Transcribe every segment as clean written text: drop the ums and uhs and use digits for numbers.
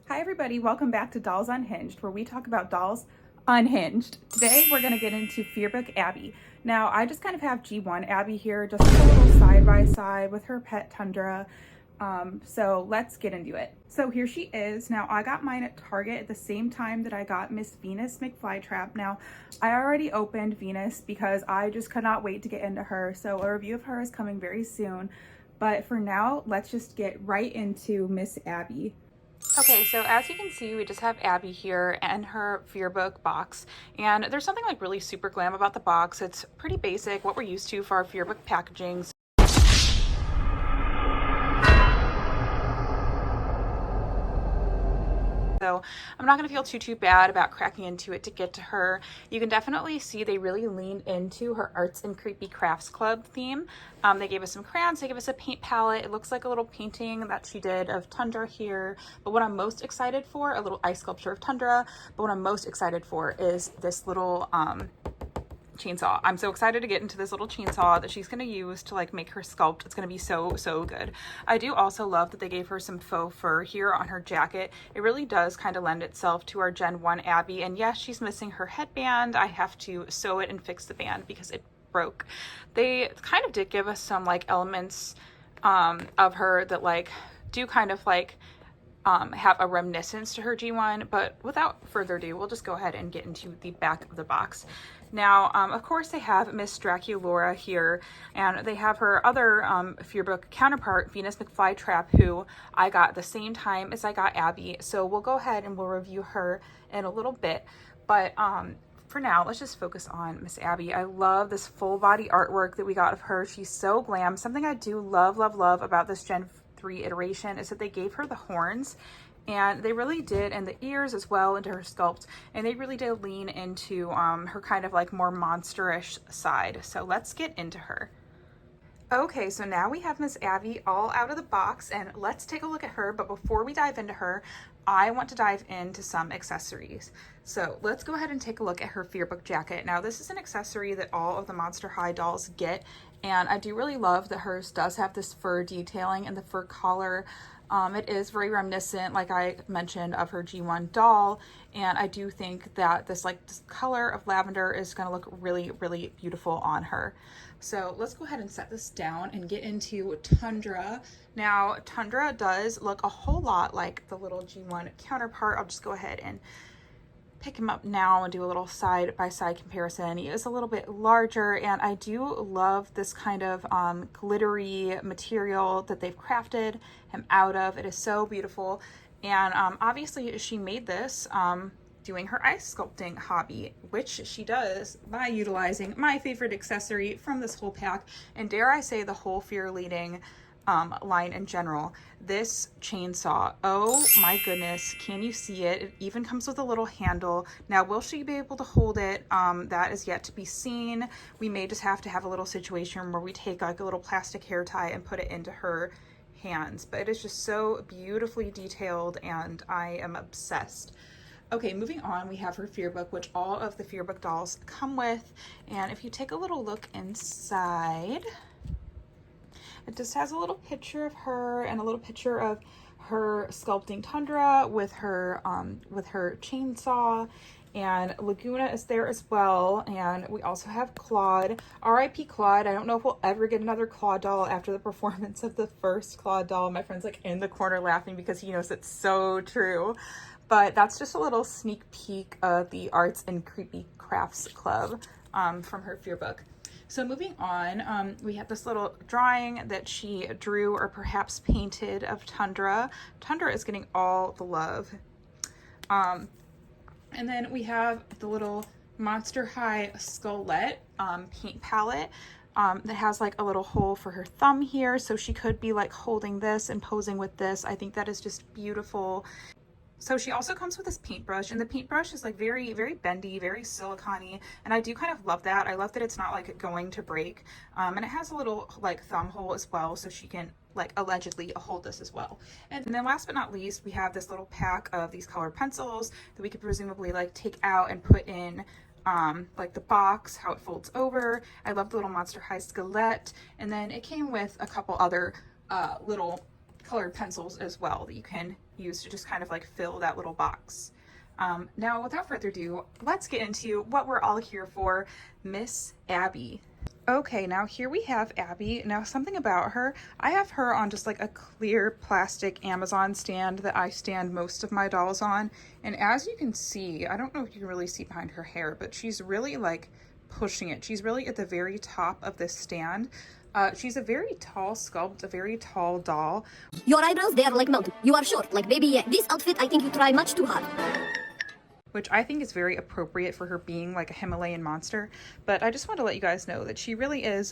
Hi everybody, welcome back to Dolls Unhinged, where we talk about dolls unhinged. Today we're going to get into Fearbook Abbey. Now I just kind of have G1 Abbey here, just a little side by side with her pet Tundra. So let's get into it. So here she is. Now I got mine at Target at the same time that I got Miss Venus McFlytrap. Now I already opened Venus because I just could not wait to get into her. So a review of her is coming very soon. But for now, let's just get right into Miss Abbey. Okay, so as you can see, we just have Abbey here and her Fearbook box, and there's something like really super glam about the box. It's pretty basic, what we're used to for our Fearbook packaging. So I'm not going to feel too bad about cracking into it to get to her. You can definitely see they really leaned into her Arts and Creepy Crafts Club theme. They gave us some crayons, they gave us a paint palette. It looks like a little painting that she did of Tundra here. But what I'm most excited for, a little ice sculpture of Tundra, but what I'm most excited for is this little chainsaw. I'm so excited to get into this little chainsaw that she's going to use to like make her sculpt. It's going to be so good. I do also love that they gave her some faux fur here on her jacket. It really does kind of lend itself to our Gen 1 Abbey, and yes, she's missing her headband. I have to sew it and fix the band because it broke. They kind of did give us some like elements of her that like do kind of like have a reminiscence to her G1, but without further ado, we'll just go ahead and get into the back of the box. Now, of course, they have Miss Draculaura here, and they have her other Fearbook counterpart, Venus McFlytrap, who I got the same time as I got Abbey. So we'll go ahead and we'll review her in a little bit, but for now, let's just focus on Miss Abbey. I love this full body artwork that we got of her. She's so glam. Something I do love about this Gen 3 iteration is that they gave her the horns, and they really did, and the ears as well, into her sculpt, and they really did lean into her kind of like more monsterish side. So let's get into her. Okay, so now we have Miss Abbey all out of the box, and let's take a look at her. But before we dive into her, I want to dive into some accessories. So let's go ahead and take a look at her Fearbook jacket. Now this is an accessory that all of the Monster High dolls get, and I do really love that hers does have this fur detailing and the fur collar. It is very reminiscent, like I mentioned, of her G1 doll, and I do think that this color of lavender is going to look really beautiful on her. So let's go ahead and set this down and get into Tundra. Now Tundra does look a whole lot like the little G1 counterpart. I'll just go ahead and pick him up now and do a little side-by-side comparison. He is a little bit larger, and I do love this kind of glittery material that they've crafted him out of. It is so beautiful, and obviously she made this doing her ice sculpting hobby, which she does by utilizing my favorite accessory from this whole pack, and dare I say the whole Fear Leading line in general, this chainsaw. Oh my goodness, can you see it? It even comes with a little handle. Now, will she be able to hold it? That is yet to be seen. We may just have to have a little situation where we take like a little plastic hair tie and put it into her hands, but it is just so beautifully detailed, and I am obsessed. Okay, moving on, we have her Fearbook, which all of the Fearbook dolls come with, and if you take a little look inside, it just has a little picture of her and a little picture of her sculpting Tundra with her chainsaw, and Laguna is there as well. And we also have Claude, R.I.P. Claude. I don't know if we'll ever get another Claude doll after the performance of the first Claude doll. My friend's like in the corner laughing because he knows it's so true. But that's just a little sneak peek of the Arts and Creepy Crafts Club from her Fearbook. So moving on, we have this little drawing that she drew or perhaps painted of Tundra. Tundra is getting all the love. And then we have the little Monster High Skullette paint palette that has like a little hole for her thumb here. So she could be like holding this and posing with this. I think that is just beautiful. So she also comes with this paintbrush, and the paintbrush is like very bendy, very silicone-y, and I do kind of love that. I love that it's not like going to break, and it has a little like thumb hole as well, so she can like allegedly hold this as well. And then last but not least, we have this little pack of these colored pencils that we could presumably like take out and put in like the box, how it folds over. I love the little Monster High Skullette, and then it came with a couple other little colored pencils as well that you can use to just kind of like fill that little box. Now, without further ado, let's get into what we're all here for, Miss Abbey. Okay, now here we have Abbey. Now, something about her, I have her on just like a clear plastic Amazon stand that I stand most of my dolls on. And as you can see, I don't know if you can really see behind her hair, but she's really like pushing it. She's really at the very top of this stand. She's a very tall sculpt, a very tall doll. Your eyebrows, they are like mountain. You are short, like baby. Yeah. This outfit, I think you try much too hard. Which I think is very appropriate for her being like a Himalayan monster. But I just want to let you guys know that she really is,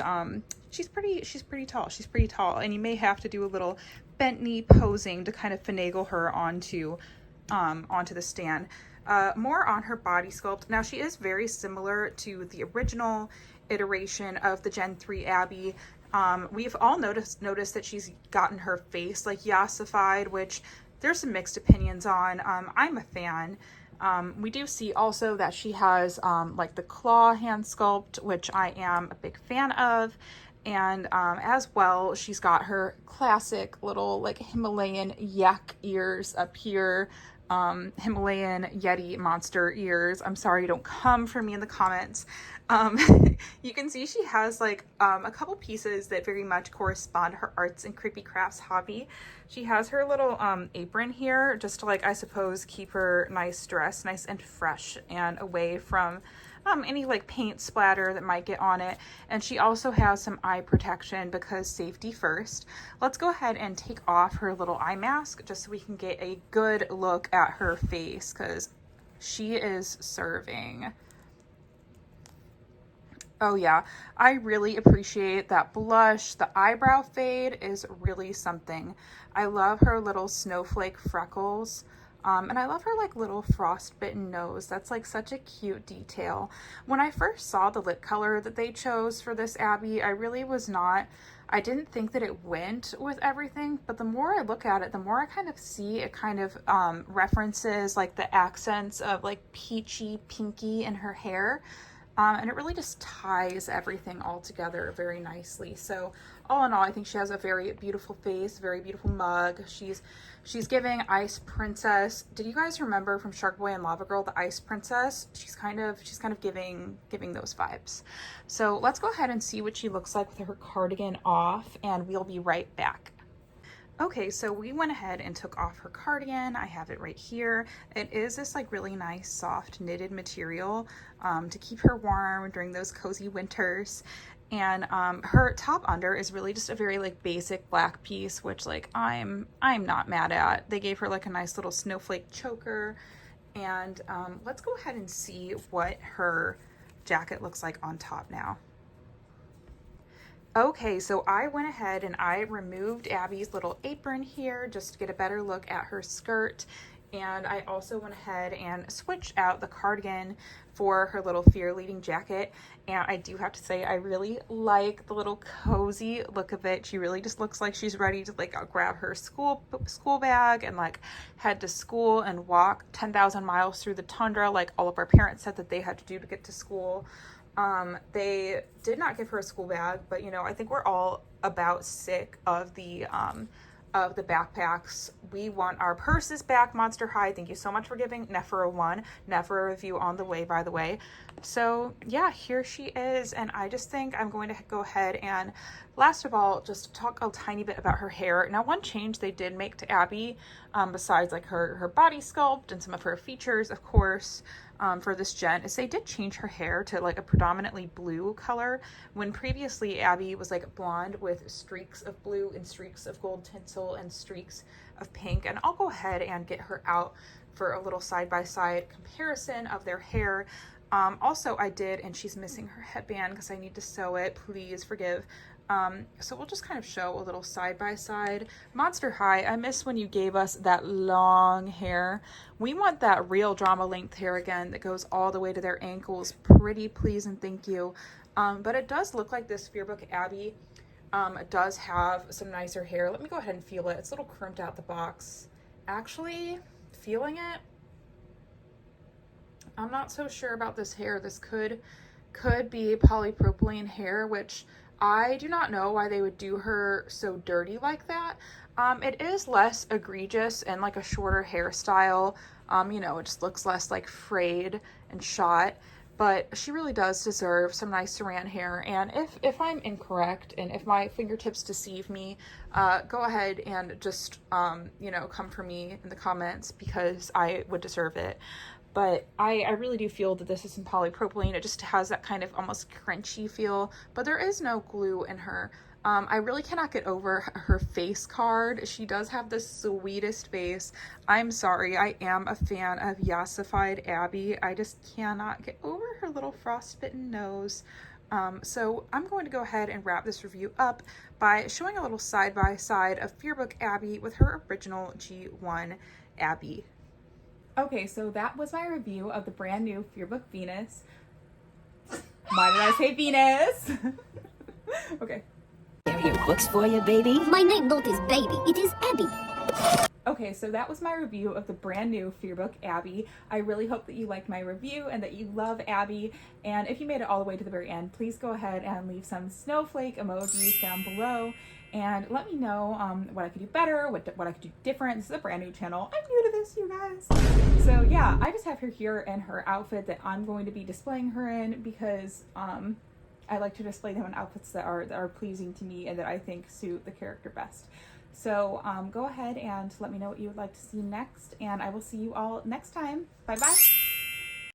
she's pretty tall. She's pretty tall, and you may have to do a little bent knee posing to kind of finagle her onto the stand. More on her body sculpt. Now, she is very similar to the original iteration of the Gen 3 Abbey. We've all noticed that she's gotten her face like yassified, which there's some mixed opinions on. I'm a fan. We do see also that she has like the claw hand sculpt, which I am a big fan of. And as well, she's got her classic little like Himalayan yak ears up here. Himalayan Yeti monster ears. I'm sorry, don't come for me in the comments. You can see she has like a couple pieces that very much correspond to her arts and creepy crafts hobby. She has her little apron here just to like, I suppose, keep her nice dressed, nice and fresh and away from any like paint splatter that might get on it. And she also has some eye protection because safety first. Let's go ahead and take off her little eye mask just so we can get a good look at her face, because she is serving. Oh yeah, I really appreciate that blush. The eyebrow fade is really something. I love her little snowflake freckles. And I love her like little frostbitten nose. That's like such a cute detail. When I first saw the lip color that they chose for this Abbey, I didn't think that it went with everything, but the more I look at it, the more I kind of see it kind of references like the accents of like peachy, pinky in her hair. And it really just ties everything all together very nicely. So all in all, I think she has a very beautiful face, very beautiful mug. She's giving Ice Princess. Did you guys remember from Shark Boy and Lava Girl, the Ice Princess? She's kind of giving those vibes. So let's go ahead and see what she looks like with her cardigan off, and we'll be right back. Okay, so we went ahead and took off her cardigan. I have it right here. It is this like really nice soft knitted material to keep her warm during those cozy winters. And her top under is really just a very like basic black piece, which like I'm not mad at. They gave her like a nice little snowflake choker. And let's go ahead and see what her jacket looks like on top now. Okay, so I went ahead and I removed Abbey's little apron here just to get a better look at her skirt. And I also went ahead and switched out the cardigan for her little fear leading jacket. And I do have to say, I really like the little cozy look of it. She really just looks like she's ready to like grab her school bag and like head to school and walk 10,000 miles through the tundra like all of our parents said that they had to do to get to school. They did not give her a school bag, but you know, I think we're all about sick of the backpacks. We want our purses back, Monster High. Thank you so much for giving Nephra one. Nephra review on the way, by the way. So yeah, here she is. And I just think I'm going to go ahead and last of all, just talk a tiny bit about her hair. Now, one change they did make to Abbey, besides like her body sculpt and some of her features, of course, for this gen, is they did change her hair to like a predominantly blue color, when previously Abbey was like blonde with streaks of blue and streaks of gold tinsel and streaks of pink. And I'll go ahead and get her out for a little side-by-side comparison of their hair. Also I did, and she's missing her headband because I need to sew it, please forgive. So we'll just kind of show a little side-by-side. Monster High, I miss when you gave us that long hair. We want that real drama length hair again that goes all the way to their ankles. Pretty please and thank you. But it does look like this Fearbook Abbey does have some nicer hair. Let me go ahead and feel it. It's a little crimped out the box. Actually, feeling it, I'm not so sure about this hair. This could be polypropylene hair, which I do not know why they would do her so dirty like that. It is less egregious and like a shorter hairstyle. You know, it just looks less like frayed and shot. But she really does deserve some nice saran hair. And if I'm incorrect and if my fingertips deceive me, go ahead and just, you know, come for me in the comments because I would deserve it. But I really do feel that this isn't polypropylene. It just has that kind of almost crunchy feel, but there is no glue in her. I really cannot get over her face card. She does have the sweetest face. I'm sorry, I am a fan of yassified Abbey. I just cannot get over her little frostbitten nose. So I'm going to go ahead and wrap this review up by showing a little side-by-side of Fearbook Abbey with her original G1 Abbey. Okay, so that was my review of the brand new Fearbook Venus. Why did I say Venus? Okay. Here are books for you, baby. My name not is baby, it is Abby. Okay, so that was my review of the brand new Fearbook Abbey. I really hope that you liked my review and that you love Abbey. And if you made it all the way to the very end, please go ahead and leave some snowflake emojis down below. And let me know what I could do better, what I could do different. This is a brand new channel. I'm new to this, you guys. So yeah, I just have her here in her outfit that I'm going to be displaying her in because I like to display them in outfits that are pleasing to me and that I think suit the character best. So go ahead and let me know what you would like to see next, and I will see you all next time. Bye bye.